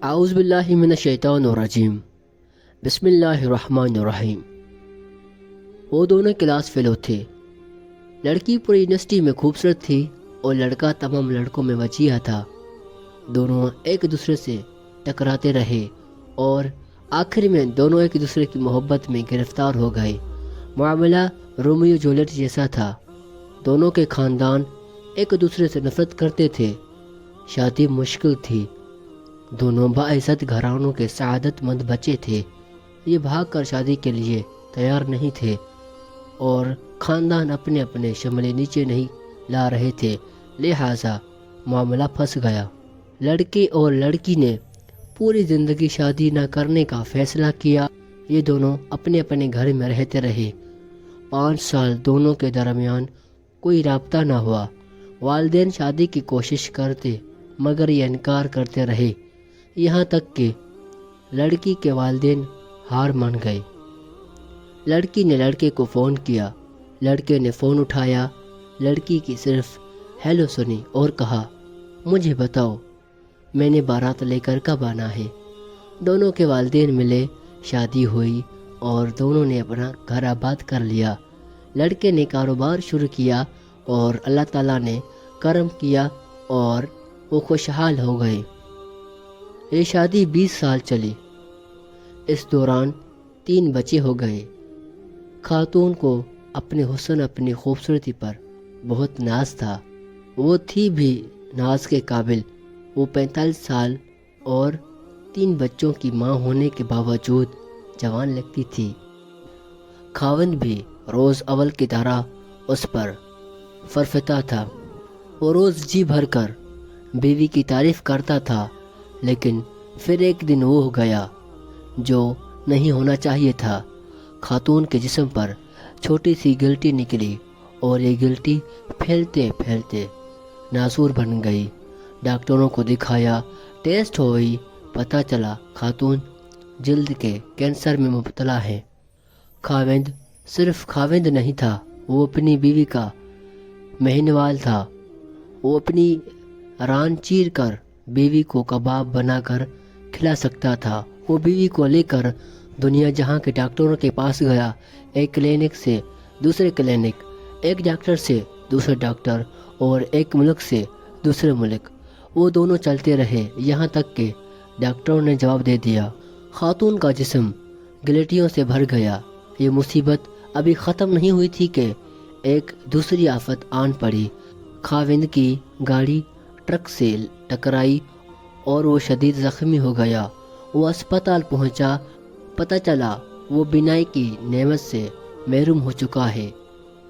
اعوذ باللہ من الشیطان الرجیم، بسم اللہ الرحمن الرحیم۔ وہ دونوں کلاس فیلو تھے۔ لڑکی پوری یونیورسٹی میں خوبصورت تھی اور لڑکا تمام لڑکوں میں وجیہہ تھا۔ دونوں ایک دوسرے سے ٹکراتے رہے اور آخر میں دونوں ایک دوسرے کی محبت میں گرفتار ہو گئے۔ معاملہ رومیو جولیٹ جیسا تھا۔ دونوں کے خاندان ایک دوسرے سے نفرت کرتے تھے۔ شادی مشکل تھی۔ دونوں باعزت گھرانوں کے سعادت مند بچے تھے۔ یہ بھاگ کر شادی کے لیے تیار نہیں تھے اور خاندان اپنے اپنے شملے نیچے نہیں لا رہے تھے، لہٰذا معاملہ پھنس گیا۔ لڑکے اور لڑکی نے پوری زندگی شادی نہ کرنے کا فیصلہ کیا۔ یہ دونوں اپنے اپنے گھر میں رہتے رہے۔ 5 سال دونوں کے درمیان کوئی رابطہ نہ ہوا۔ والدین شادی کی کوشش کرتے مگر یہ انکار کرتے رہے، یہاں تک کہ لڑکی کے والدین ہار مان گئے۔ لڑکی نے لڑکے کو فون کیا۔ لڑکے نے فون اٹھایا، لڑکی کی صرف ہیلو سنی اور کہا، مجھے بتاؤ میں نے بارات لے کر کب آنا ہے۔ دونوں کے والدین ملے، شادی ہوئی اور دونوں نے اپنا گھر آباد کر لیا۔ لڑکے نے کاروبار شروع کیا اور اللہ تعالیٰ نے کرم کیا اور وہ خوشحال ہو گئے۔ یہ شادی 20 سال چلی۔ اس دوران 3 بچے ہو گئے۔ خاتون کو اپنے حسن، اپنی خوبصورتی پر بہت ناز تھا۔ وہ تھی بھی ناز کے قابل۔ وہ 45 سال اور 3 بچوں کی ماں ہونے کے باوجود جوان لگتی تھی۔ خاوند بھی روز اول کی طرح اس پر فرفتہ تھا۔ وہ روز جی بھر کر بیوی کی تعریف کرتا تھا، لیکن پھر ایک دن وہ ہو گیا جو نہیں ہونا چاہیے تھا۔ خاتون کے جسم پر چھوٹی سی گلٹی نکلی اور یہ گلٹی پھیلتے پھیلتے ناسور بن گئی۔ ڈاکٹروں کو دکھایا، ٹیسٹ ہوئی، پتہ چلا خاتون جلد کے کینسر میں مبتلا ہے۔ خاوند صرف خاوند نہیں تھا، وہ اپنی بیوی کا مہنوال تھا۔ وہ اپنی ران چیر کر بیوی کو کباب بنا کر کھلا سکتا تھا۔ وہ بیوی کو لے کر دنیا جہاں کے ڈاکٹروں کے پاس گیا، ایک کلینک سے دوسرے کلینک، ایک ڈاکٹر سے دوسرے ڈاکٹر اور ایک ملک سے دوسرے ملک۔ وہ دونوں چلتے رہے یہاں تک کہ ڈاکٹروں نے جواب دے دیا۔ خاتون کا جسم گلٹیوں سے بھر گیا۔ یہ مصیبت ابھی ختم نہیں ہوئی تھی کہ ایک دوسری آفت آن پڑی۔ خاوند کی گاڑی ٹرک سے ٹکرائی اور وہ شدید زخمی ہو گیا۔ وہ اسپتال پہنچا، پتہ چلا وہ بینائی کی نعمت سے محروم ہو چکا ہے۔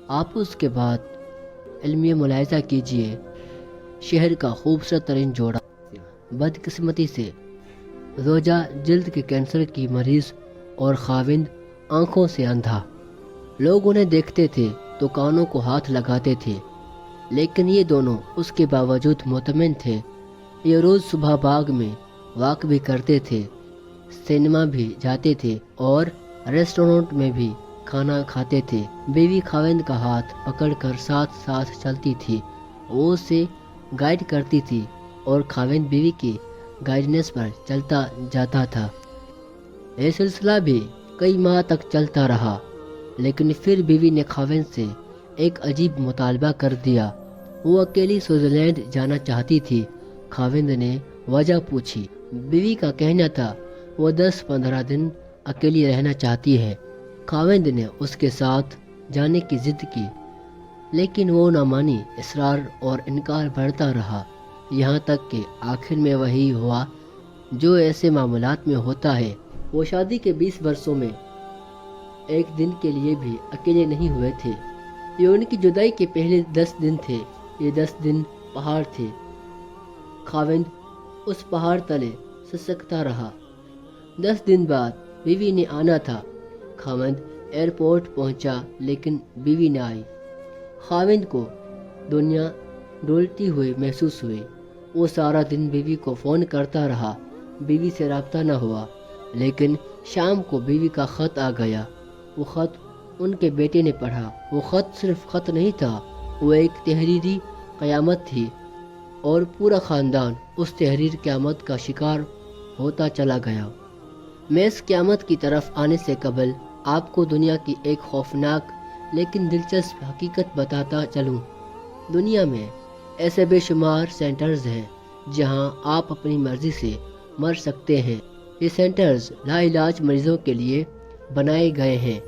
آپ اس کے بعد علمی ملاحظہ کیجئے، شہر کا خوبصورت ترین جوڑا بدقسمتی سے زوجہ جلد کے کینسر کی مریض اور خاوند آنکھوں سے اندھا۔ لوگ انہیں دیکھتے تھے تو کانوں کو ہاتھ لگاتے تھے، لیکن یہ دونوں اس کے باوجود مطمئن تھے۔ یہ روز صبح باغ میں واک بھی کرتے تھے، سینما بھی جاتے تھے اور ریسٹورنٹ میں بھی کھانا کھاتے تھے۔ بیوی خاوند کا ہاتھ پکڑ کر ساتھ ساتھ چلتی تھی، وہ اسے گائیڈ کرتی تھی اور خاوند بیوی کی گائیڈنس پر چلتا جاتا تھا۔ یہ سلسلہ بھی کئی ماہ تک چلتا رہا، لیکن پھر بیوی نے خاوند سے ایک عجیب مطالبہ کر دیا۔ وہ اکیلی سوئٹزرلینڈ جانا چاہتی تھی۔ خاوند نے وجہ پوچھی۔ بیوی کا کہنا تھا وہ 10-15 دن اکیلی رہنا چاہتی ہے۔ خاوند نے اس کے ساتھ جانے کی ضد کی، لیکن وہ نہ مانی۔ اصرار اور انکار بڑھتا رہا، یہاں تک کہ آخر میں وہی ہوا جو ایسے معاملات میں ہوتا ہے۔ وہ شادی کے 20 برسوں میں ایک دن کے لیے بھی اکیلے نہیں ہوئے تھے۔ یہ ان کی جدائی کے پہلے 10 دن تھے۔ یہ 10 دن پہاڑ تھے۔ خاوند اس پہاڑ تلے سسکتا رہا۔ 10 دن بعد بیوی نے آنا تھا۔ خاوند ایئرپورٹ پہنچا لیکن بیوی نہ آئی۔ خاوند کو دنیا ڈولتی ہوئی محسوس ہوئی۔ وہ سارا دن بیوی کو فون کرتا رہا، بیوی سے رابطہ نہ ہوا، لیکن شام کو بیوی کا خط آ گیا۔ وہ خط ان کے بیٹے نے پڑھا۔ وہ خط صرف خط نہیں تھا، وہ ایک تحریری قیامت تھی اور پورا خاندان اس تحریر قیامت کا شکار ہوتا چلا گیا۔ میں اس قیامت کی طرف آنے سے قبل آپ کو دنیا کی ایک خوفناک لیکن دلچسپ حقیقت بتاتا چلوں۔ دنیا میں ایسے بے شمار سینٹرز ہیں جہاں آپ اپنی مرضی سے مر سکتے ہیں۔ یہ سینٹرز لا علاج مریضوں کے لیے بنائے گئے ہیں۔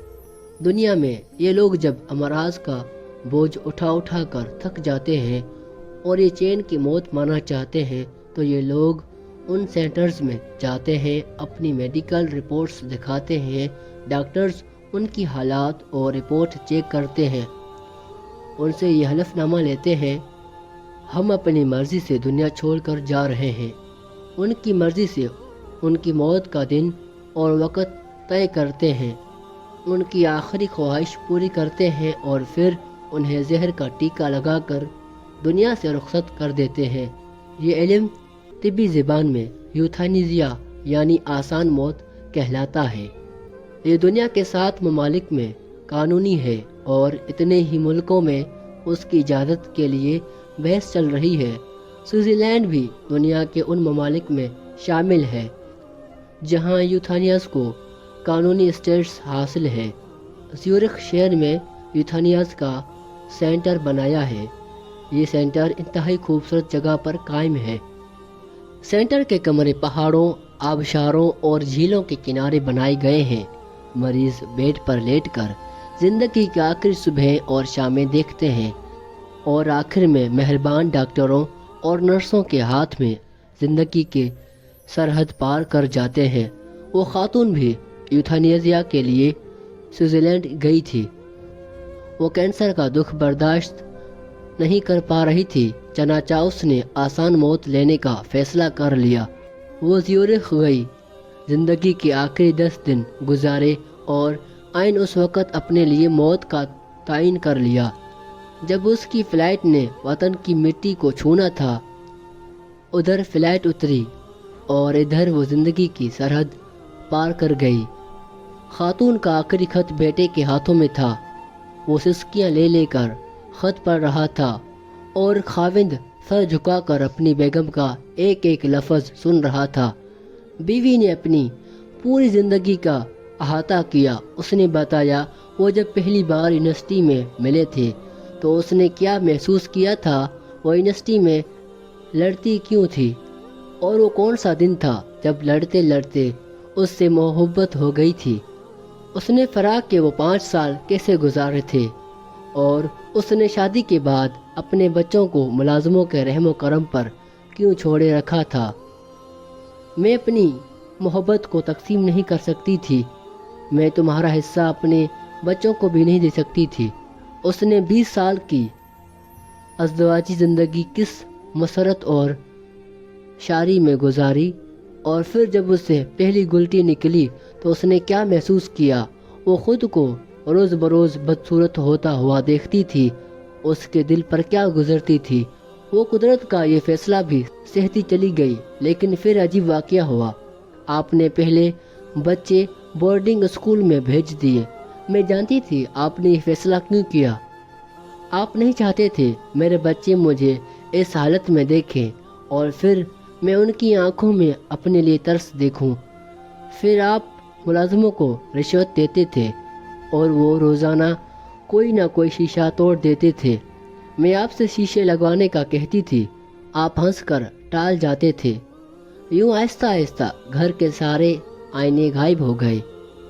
دنیا میں یہ لوگ جب امراض کا بوجھ اٹھا کر تھک جاتے ہیں اور یہ چین کی موت مارنا چاہتے ہیں تو یہ لوگ ان سینٹرز میں جاتے ہیں، اپنی میڈیکل رپورٹس دکھاتے ہیں، ڈاکٹرز ان کی حالات اور رپورٹ چیک کرتے ہیں، ان سے یہ حلف نامہ لیتے ہیں ہم اپنی مرضی سے دنیا چھوڑ کر جا رہے ہیں۔ ان کی مرضی سے ان کی موت کا دن اور وقت طے کرتے ہیں، ان کی آخری خواہش پوری کرتے ہیں اور پھر انہیں زہر کا ٹیکہ لگا کر دنیا سے رخصت کر دیتے ہیں۔ یہ علم طبی زبان میں یوتھانیزیا یعنی آسان موت کہلاتا ہے۔ یہ دنیا کے 7 ممالک میں قانونی ہے اور اتنے ہی ملکوں میں اس کی اجازت کے لیے بحث چل رہی ہے۔ سوئٹزر لینڈ بھی دنیا کے ان ممالک میں شامل ہے جہاں یوتھانیاز کو قانونی اسٹیٹس حاصل ہے۔ زیورخ شہر میں یوتھانیاز کا سینٹر بنایا ہے۔ یہ سینٹر انتہائی خوبصورت جگہ پر قائم ہے۔ سینٹر کے کمرے پہاڑوں، آبشاروں اور جھیلوں کے کنارے بنائے گئے ہیں۔ مریض بیڈ پر لیٹ کر زندگی کی آخری صبحیں اور شامیں دیکھتے ہیں اور آخر میں مہربان ڈاکٹروں اور نرسوں کے ہاتھ میں زندگی کے سرحد پار کر جاتے ہیں۔ وہ خاتون بھی یوتھانیزیا کے لیے سوئٹزرلینڈ گئی تھی۔ وہ کینسر کا دکھ برداشت نہیں کر پا رہی تھی، چنانچہ اس نے آسان موت لینے کا فیصلہ کر لیا۔ وہ زیورخ گئی، زندگی کے آخری 10 دن گزارے اور عین اس وقت اپنے لیے موت کا تعین کر لیا جب اس کی فلائٹ نے وطن کی مٹی کو چھونا تھا۔ ادھر فلائٹ اتری اور ادھر وہ زندگی کی سرحد پار کر گئی۔ خاتون کا آخری خط بیٹے کے ہاتھوں میں تھا۔ وہ سسکیاں لے کر خط پڑھ رہا تھا اور خاوند سر جھکا کر اپنی بیگم کا ایک ایک لفظ سن رہا تھا۔ بیوی نے اپنی پوری زندگی کا احاطہ کیا۔ اس نے بتایا وہ جب پہلی بار یونیورسٹی میں ملے تھے تو اس نے کیا محسوس کیا تھا، وہ یونیورسٹی میں لڑتی کیوں تھی اور وہ کون سا دن تھا جب لڑتے لڑتے اس سے محبت ہو گئی تھی۔ اس نے فراق کے وہ 5 سال کیسے گزارے تھے اور اس نے شادی کے بعد اپنے بچوں کو ملازموں کے رحم و کرم پر کیوں چھوڑے رکھا تھا۔ میں اپنی محبت کو تقسیم نہیں کر سکتی تھی، میں تمہارا حصہ اپنے بچوں کو بھی نہیں دے سکتی تھی۔ اس نے 20 سال کی ازدواجی زندگی کس مسرت اور شادی میں گزاری اور پھر جب اس سے پہلی گلٹی نکلی تو اس نے کیا محسوس کیا۔ وہ خود کو روز بروز بدصورت ہوتا ہوا دیکھتی تھی، اس کے دل پر کیا گزرتی تھی۔ وہ قدرت کا یہ فیصلہ بھی سہتی چلی گئی، لیکن پھر عجیب واقعہ ہوا۔ آپ نے پہلے بچے بورڈنگ اسکول میں بھیج دیے۔ میں جانتی تھی آپ نے یہ فیصلہ کیوں کیا۔ آپ نہیں چاہتے تھے میرے بچے مجھے اس حالت میں دیکھیں اور پھر میں ان کی آنکھوں میں اپنے لیے ترس دیکھوں۔ پھر آپ ملازموں کو رشوت دیتے تھے اور وہ روزانہ کوئی نہ کوئی شیشہ توڑ دیتے تھے۔ میں آپ سے شیشے لگوانے کا کہتی تھی، آپ ہنس کر ٹال جاتے تھے۔ یوں آہستہ آہستہ گھر کے سارے آئینے غائب ہو گئے۔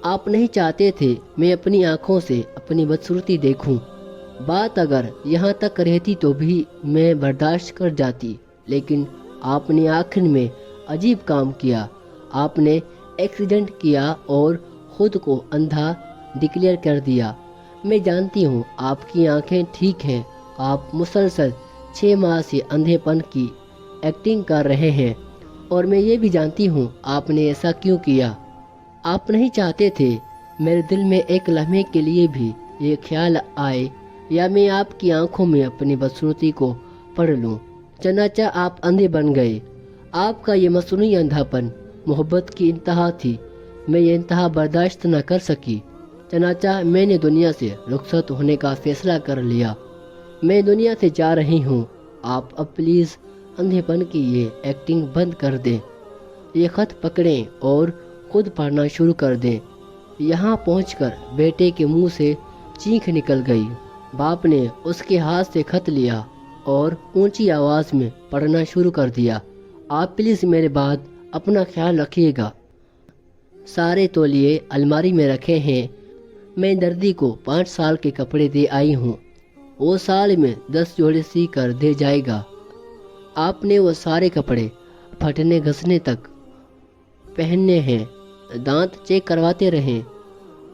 آپ نہیں چاہتے تھے میں اپنی آنکھوں سے اپنی بدصورتی دیکھوں۔ بات اگر یہاں تک رہتی تو بھی میں برداشت کر جاتی، لیکن آپ نے آخر میں عجیب کام کیا۔ آپ نے ایکسیڈنٹ کیا اور خود کو اندھا ڈکلیئر کر دیا۔ میں جانتی ہوں آپ کی آنکھیں ٹھیک ہیں، آپ مسلسل 6 ماہ سے اندھے پن کی ایکٹنگ کر رہے ہیں، اور میں یہ بھی جانتی ہوں آپ نے ایسا کیوں کیا۔ آپ نہیں چاہتے تھے میرے دل میں ایک لمحے کے لیے بھی یہ خیال آئے یا میں آپ کی آنکھوں میں اپنی بدصورتی کو پڑھ لوں، چنانچہ آپ اندھے بن گئے۔ آپ کا یہ مصنوعی اندھاپن محبت کی انتہا تھی۔ میں یہ انتہا برداشت نہ کر سکی، چنانچہ میں نے دنیا سے رخصت ہونے کا فیصلہ کر لیا۔ میں دنیا سے جا رہی ہوں، آپ اب پلیز اندھے پن کی یہ ایکٹنگ بند کر دیں۔ یہ خط پکڑیں اور خود پڑھنا شروع کر دیں۔ یہاں پہنچ کر بیٹے کے منہ سے چینخ نکل گئی۔ باپ نے اس کے ہاتھ سے خط لیا اور اونچی آواز میں پڑھنا شروع کر دیا۔ آپ پلیز میرے بات اپنا خیال رکھیے گا۔ سارے تولیے الماری میں رکھے ہیں۔ میں دردی کو 5 سال کے کپڑے دے آئی ہوں۔ وہ سال میں 10 جوڑے سی کر دے جائے گا۔ آپ نے وہ سارے کپڑے پھٹنے گھسنے تک پہننے ہیں۔ دانت چیک کرواتے رہیں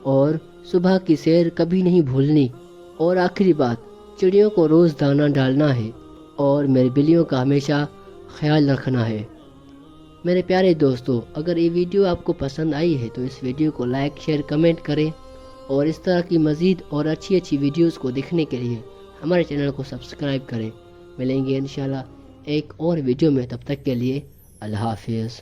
اور صبح کی سیر کبھی نہیں بھولنی۔ اور آخری بات، چڑیوں کو روز دانہ ڈالنا ہے اور میری بلیوں کا ہمیشہ خیال رکھنا ہے۔ میرے پیارے دوستو، اگر یہ ویڈیو آپ کو پسند آئی ہے تو اس ویڈیو کو لائک، شیئر، کمنٹ کریں اور اس طرح کی مزید اور اچھی ویڈیوز کو دیکھنے کے لیے ہمارے چینل کو سبسکرائب کریں۔ ملیں گے انشاءاللہ ایک اور ویڈیو میں، تب تک کے لیے اللہ حافظ۔